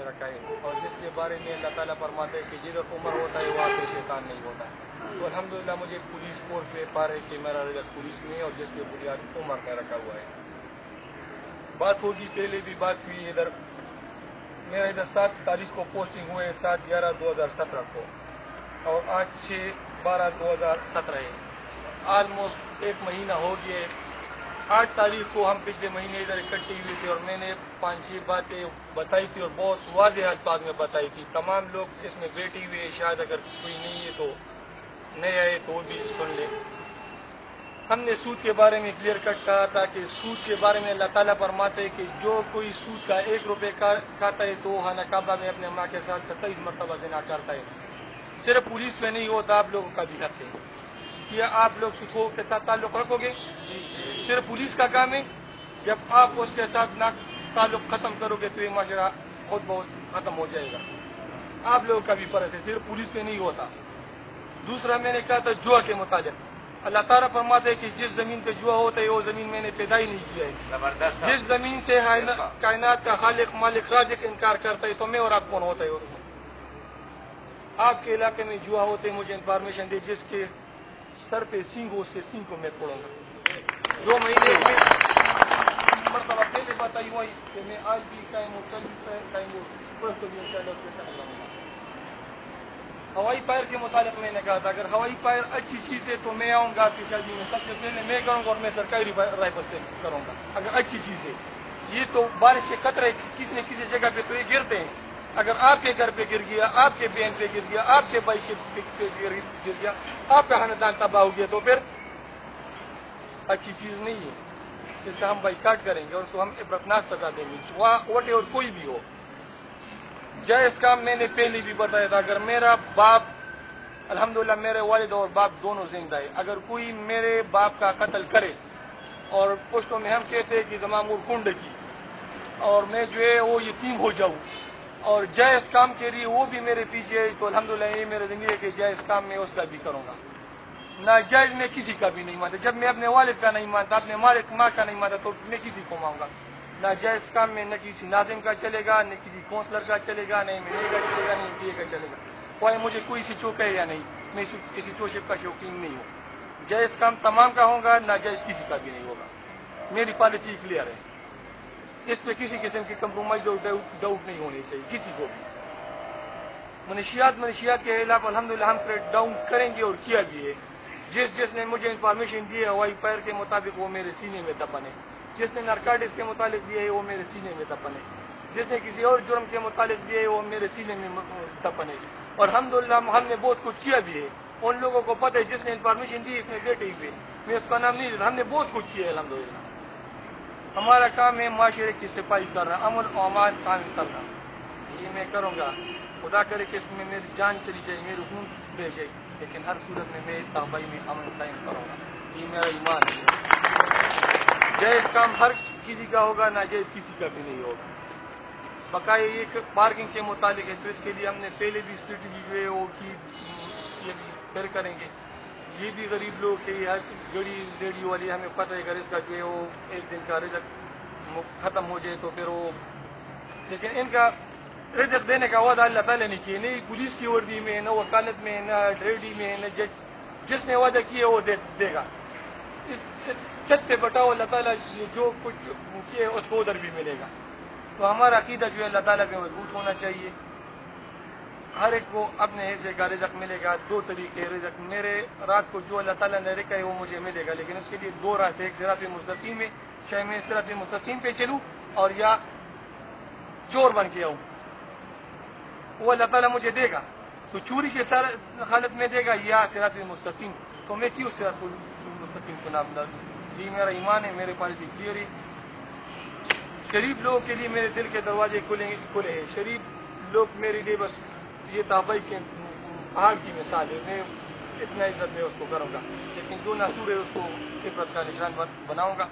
نے رکھا ہے، اور جس کے بارے میں اللہ تعالیٰ فرماتے ہیں کہ جدھر عمر ہوتا ہے وہاں پہ شیطان نہیں ہوتا ہے۔ تو الحمدللہ مجھے پولیس فورس میں پا رہے کہ میرا رزق پولیس میں، اور جس کے بنیاد عمر نے رکھا ہوا ہے۔ بات ہوگی، پہلے بھی بات ہوئی، ادھر میرا ادھر 7 تاریخ کو پوسٹنگ ہوئے، 7/11/2017 کو، اور آج 6/12/2017 ہے، آلموسٹ 1 مہینہ ہو گیا ہے۔ 8 تاریخ کو ہم پچھلے مہینے ادھر اکٹھے ہوئے تھے، اور میں نے 5-6 باتیں بتائی تھی، اور بہت واضح الفاظ میں بتائی تھی۔ تمام لوگ اس میں بیٹھے ہوئے، شاید اگر کوئی نہیں ہے تو نہیں آئے تو وہ بھی سن لے۔ ہم نے سود کے بارے میں کلیئر کٹ کہا تھا کہ سود کے بارے میں اللہ تعالیٰ فرماتے ہیں کہ جو کوئی سود کا 1 روپے کھاتا ہے تو وہ خانہ کعبہ میں اپنے ماں کے ساتھ 27 مرتبہ زنا کرتا ہے۔ صرف پولیس میں نہیں ہوتا، آپ لوگوں کا بھی کرتے ہیں۔ کیا آپ لوگ سودخوروں کے ساتھ تعلق رکھو گے؟ صرف پولیس کا کام ہے؟ جب آپ اس کے ساتھ تعلق ختم کرو گے تو یہ معاشرہ خود بہت ختم ہو جائے گا۔ آپ لوگوں کا بھی فرض ہے، صرف پولیس میں نہیں ہوتا۔ دوسرا میں نے کہا تھا جوا کے متعلق، اللہ تعالیٰ فرماتے ہیں کہ جس زمین پہ جوا ہوتا ہے وہ زمین میں نے پیدا ہی نہیں کیا ہے۔ جس زمین سے کائنات کا خالق مالک رازق انکار کرتا ہے تو میں اور آپ کون ہوتا ہے؟ اور آپ کے علاقے میں جوا ہوتے ہیں، مجھے انفارمیشن دے، جس کے سر پہ سینگ ہو اس کے سینگ کو میں توڑوں گا۔ 2 مہینے میں مرتبہ پہلے بتائی ہوئی کہ میں آج بھی قائم ہوں، کل بھی قائم ہوں، پرسوں بھی انشاءاللہ اس پہ قائم رہوں گا۔ ہوائی فائر کے متعلق میں نے کہا تھا اگر ہوائی فائر اچھی چیز ہے تو میں آؤں گا آپ کی شادی میں، سب سے پہلے میں کروں گا، اور میں سرکاری رائفل سے کروں گا اگر اچھی چیز ہے۔ یہ تو بارش کے قطرے کسی نہ کسی جگہ پہ تو یہ گرتے ہیں، اگر آپ کے گھر پہ گر گیا، آپ کے بہن پہ گر گیا، آپ کے بھائی پہ گر گیا، آپ کا خاندان تباہ ہو گیا تو پھر اچھی چیز نہیں ہے۔ اس سے ہم بائیکاٹ کریں گے اور اس کو ہم عبرتناک سزا دیں گے، ووٹے اور کوئی بھی ہو۔ جائز کام میں نے پہلے بھی بتایا تھا، اگر میرا باپ، الحمدللہ میرے والد اور باپ دونوں زندہ ہے، اگر کوئی میرے باپ کا قتل کرے، اور پشتوں میں ہم کہتے ہیں کہ زمامور کنڈ کی، اور میں جو ہے وہ یتیم ہو جاؤں اور جائز کام کے لیے وہ بھی میرے پیچھے ہے، تو الحمدللہ یہ میرے زندگی ہے کہ جائز کام میں اس کا بھی کروں گا۔ ناجائز میں کسی کا بھی نہیں مانتا، جب میں اپنے والد کا نہیں مانتا، اپنے ماں کا نہیں مانتا تو میں کسی کو مانوں گا؟ ناجائز کام میں نہ کسی ناظم کا چلے گا، نہ کسی کونسلر کا چلے گا، نہ میں کا چلے گا، نہ پی کا چلے گا، کوئی مجھے کوئی سی چوک ہے یا نہیں، میں کسی چوشپ کا شوقین نہیں ہوں۔ جائز کام تمام کا ہوگا، ناجائز کسی کا بھی نہیں ہوگا، میری پالیسی کلیئر ہے، اس پہ کسی قسم کی کمپرومائز اور ڈاؤٹ نہیں ہونی چاہیے کسی کو بھی۔ منشیات کے خلاف الحمدللہ ہم کریک ڈاؤن کریں گے اور کیا بھی ہے۔ جس نے مجھے انفارمیشن دی ہے ہوائی فائر کے مطابق وہ میرے سینے میں دفن ہے، جس نے نارکوٹکس کے متعلق دیا ہے وہ میرے سینے میں دفن ہے، جس نے کسی اور جرم کے متعلق دیا ہے وہ میرے سینے میں دفن ہے، اور الحمدللہ ہم نے بہت کچھ کیا بھی ہے۔ ان لوگوں کو پتہ ہے جس نے انفارمیشن دی اس میں بیٹھے ہوئے، میں اس کا نام نہیں لیتا، ہم نے بہت کچھ کیا ہے الحمدللہ۔ ہمارا کام ہے معاشرے کی صفائی کرنا، امن و امان قائم کرنا، یہ میں کروں گا۔ خدا کرے کہ اس میں میری جان چلی جائے، میری خون بہ جائے، لیکن ہر صورت میں تابعی میں امن قائم کروں گا، یہ میرا ایمان ہے۔ جائز کام ہر کسی کا ہوگا، ناجائز کسی کا بھی نہیں ہوگا۔ بقایا یہ پارکنگ کے متعلق ہے تو اس کے لیے ہم نے پہلے بھی اسٹریٹجی جو ہے وہ کی، یہ بھی پھر کریں گے۔ یہ بھی غریب لوگ کہ ہر گڑی ریڈیو والی ہمیں پتہ ہے اگر اس کا جو ہے وہ ایک دن کا رزق ختم ہو جائے تو پھر وہ، لیکن ان کا رزق دینے کا وعدہ اللہ تعالیٰ نے کیا، نہیں پولیس کی وردی میں، نہ وکالت میں، نہ ڈریڈی میں، نہ جج، جس نے وعدہ کیا وہ دے گا۔ اس چھت پہ بٹاؤ اللہ تعالیٰ جو کچھ کیا اس کو ادھر بھی ملے گا۔ تو ہمارا عقیدہ جو ہے اللہ تعالیٰ پہ مضبوط ہونا چاہیے۔ ہر ایک کو اپنے حصے کا رزق ملے گا، 2 طریقے رزق، میرے رات کو جو اللہ تعالیٰ نے رکھا ہے وہ مجھے ملے گا، لیکن اس کے لیے 2 راستے، ایک صراط مستقیم میں، چاہے میں صراط مستقیم پہ چلوں اور یا چور بن کے آؤں، وہ اللہ تعالیٰ مجھے دے گا، تو چوری کے حالت میں دے گا یا صراط مستقیم، تو میں کیوں صراط مستقیم کو نام دوں؟ یہ میرا ایمان ہے، میرے پاس کلیئر ہے۔ شریف لوگوں کے لیے میرے دل کے دروازے کھلے ہیں، شریف لوگ میرے لیے بس یہ تابعی کے پہاڑ کی مثال ہے، میں اتنا عزت میں اس کو کروں گا، لیکن جو ناسور ہے اس کو عبرت کا نشان بناؤں گا۔